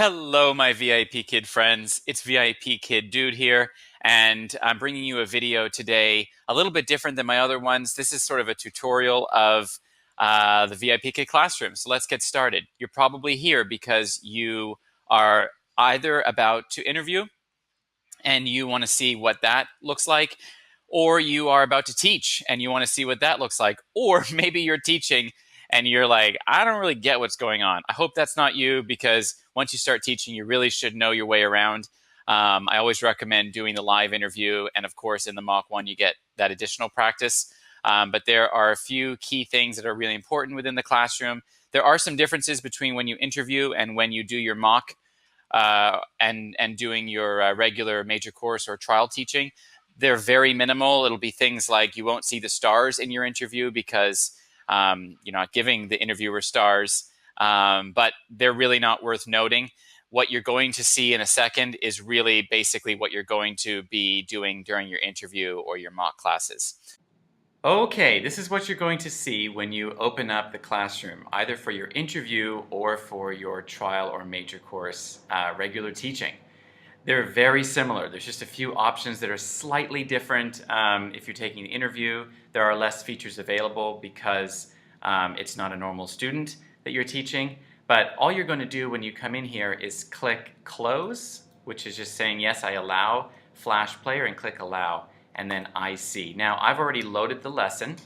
Hello, my VIP Kid friends. It's VIP Kid Dude here, and I'm bringing you a video today a little bit different than my other ones. This is sort of a tutorial of the VIP Kid Classroom. So let's get started. You're probably here because you are either about to interview and you want to see what that looks like, or you are about to teach and you want to see what that looks like, or maybe you're teaching and you're like, I don't really get what's going on. I hope that's not you, because once you start teaching, you really should know your way around. I always recommend doing the live interview, and of course in the mock one you get that additional practice. But there are a few key things that are really important within the classroom. There are some differences between when you interview and when you do your mock and doing your regular major course or trial teaching. They're very minimal. It'll be things like you won't see the stars in your interview because you're not giving the interviewer stars, but they're really not worth noting. What you're going to see in a second is really basically what you're going to be doing during your interview or your mock classes. Okay, this is what you're going to see when you open up the classroom, either for your interview or for your trial or major course regular teaching. They're very similar. There's just a few options that are slightly different. If you're taking the interview, there are less features available because it's not a normal student that you're teaching. But all you're going to do when you come in here is click Close, which is just saying, yes, I allow Flash Player, and click Allow, and then I see. Now, I've already loaded the lesson,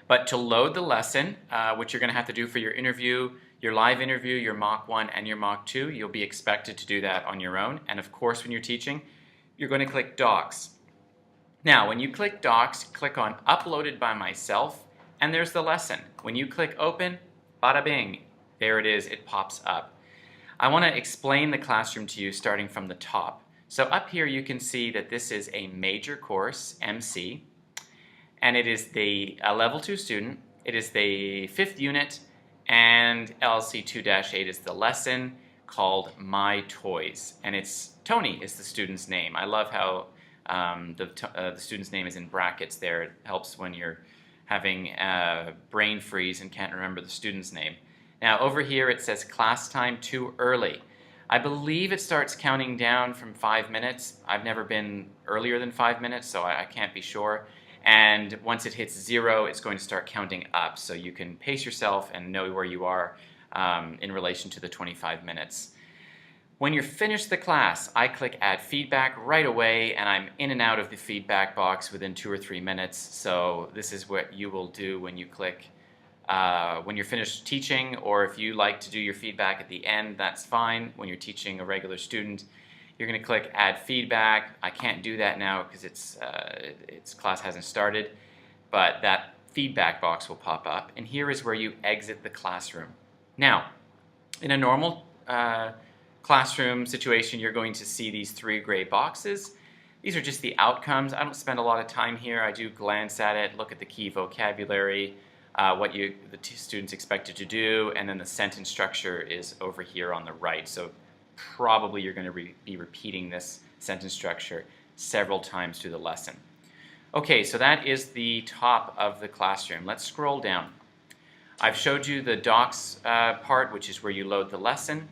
but to load the lesson, which you're going to have to do for your interview, your live interview, your mock 1, and your mock 2, you'll be expected to do that on your own. And of course, when you're teaching, you're going to click Docs. Now, when you click Docs, click on Uploaded by Myself, and there's the lesson. When you click Open, bada bing, there it is, it pops up. I want to explain the classroom to you starting from the top. So up here you can see that this is a major course, MC, and it is the level 2 student. It is the 5th unit, and LC 2-8 is the lesson called My Toys, and it's Tony is the student's name. I love how the student's name is in brackets there. It helps when you're having brain freeze and can't remember the student's name. Now over here it says class time too early. I believe it starts counting down from 5 minutes. I've never been earlier than 5 minutes, so I can't be sure. And once it hits 0, it's going to start counting up, so you can pace yourself and know where you are in relation to the 25 minutes. When you're finished the class, I click Add Feedback right away, and I'm in and out of the feedback box within 2 or 3 minutes. So this is what you will do when you click when you're finished teaching, or if you like to do your feedback at the end, that's fine. When you're teaching a regular student, you're going to click Add Feedback. I can't do that now because its class hasn't started, but that feedback box will pop up, and here is where you exit the classroom. Now, in a normal classroom situation, you're going to see these 3 gray boxes. These are just the outcomes. I don't spend a lot of time here. I do glance at it, look at the key vocabulary, what the student's expected to do, and then the sentence structure is over here on the right. So probably you're going to be repeating this sentence structure several times through the lesson. Okay, so that is the top of the classroom. Let's scroll down. I've showed you the docs part, which is where you load the lesson.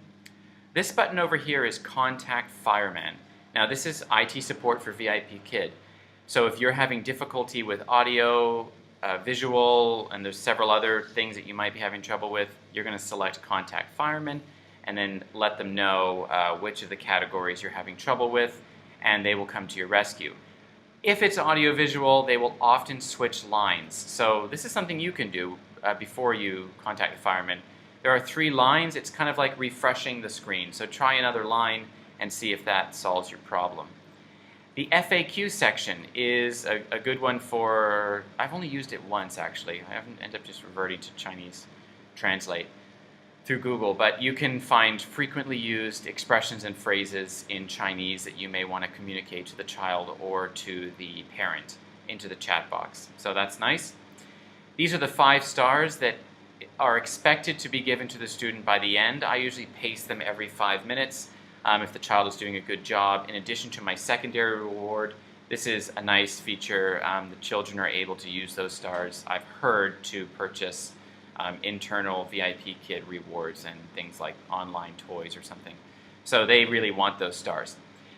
This button over here is Contact Fireman. Now this is IT support for VIPKid. So if you're having difficulty with audio, visual, and there's several other things that you might be having trouble with, you're going to select Contact Fireman and then let them know which of the categories you're having trouble with, and they will come to your rescue. If it's audio-visual, they will often switch lines. So this is something you can do before you contact the fireman. There are 3 lines. It's kind of like refreshing the screen. So try another line and see if that solves your problem. The FAQ section is a good one for, I've only used it once actually. I haven't ended up just reverting to Chinese Translate through Google, but you can find frequently used expressions and phrases in Chinese that you may want to communicate to the child or to the parent into the chat box. So that's nice. These are the 5 stars that are expected to be given to the student by the end. I usually paste them every 5 minutes if the child is doing a good job. In addition to my secondary reward, this is a nice feature. The children are able to use those stars, I've heard, to purchase internal VIP Kid rewards and things like online toys or something. So they really want those stars.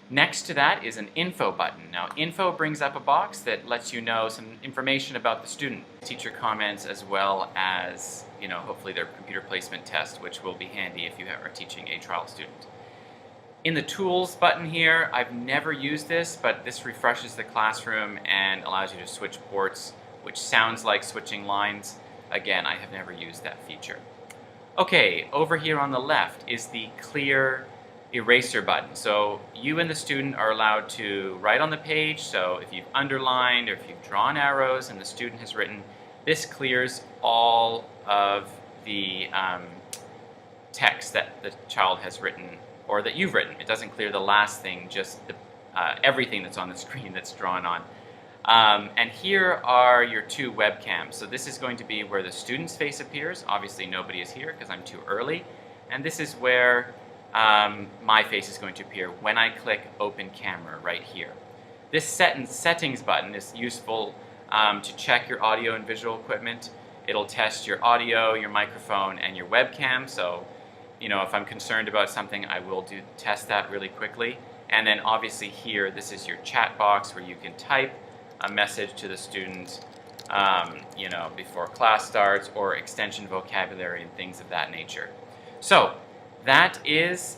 Next to that is an info button. Now, info brings up a box that lets you know some information about the student, teacher comments, as well as, hopefully their computer placement test, which will be handy if you are teaching a trial student. In the Tools button here, I've never used this, but this refreshes the classroom and allows you to switch ports, which sounds like switching lines. Again, I have never used that feature. Okay, over here on the left is the Clear Eraser button. So you and the student are allowed to write on the page. So if you've underlined or if you've drawn arrows and the student has written, this clears all of the text that the child has written or that you've written. It doesn't clear the last thing, just everything that's on the screen that's drawn on. And here are your two webcams. So this is going to be where the student's face appears. Obviously nobody is here because I'm too early. And this is where my face is going to appear when I click Open Camera right here. This settings button is useful to check your audio and visual equipment. It'll test your audio, your microphone, and your webcam. So, if I'm concerned about something, I will test that really quickly. And then obviously here, this is your chat box where you can type a message to the student, before class starts, or extension vocabulary and things of that nature. So that is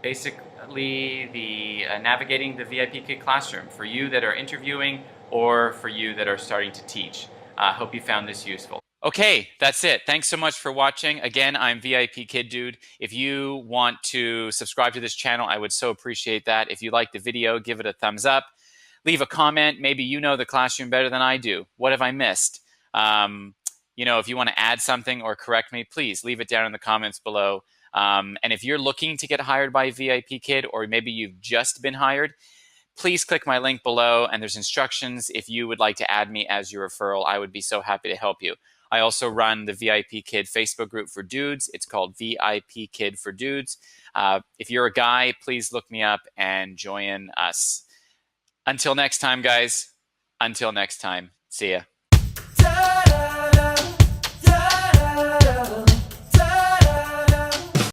basically the navigating the VIPKid Classroom for you that are interviewing or for you that are starting to teach. Hope you found this useful. Okay, that's it. Thanks so much for watching. Again, I'm VIPKid Dude. If you want to subscribe to this channel, I would so appreciate that. If you like the video, give it a thumbs up. Leave a comment. Maybe you know the classroom better than I do. What have I missed? If you want to add something or correct me, please leave it down in the comments below. And if you're looking to get hired by VIPKid, or maybe you've just been hired, please click my link below and there's instructions. If you would like to add me as your referral, I would be so happy to help you. I also run the VIPKid Facebook group for dudes. It's called VIPKid for Dudes. If you're a guy, please look me up and join us. Until next time, guys. Until next time. See ya.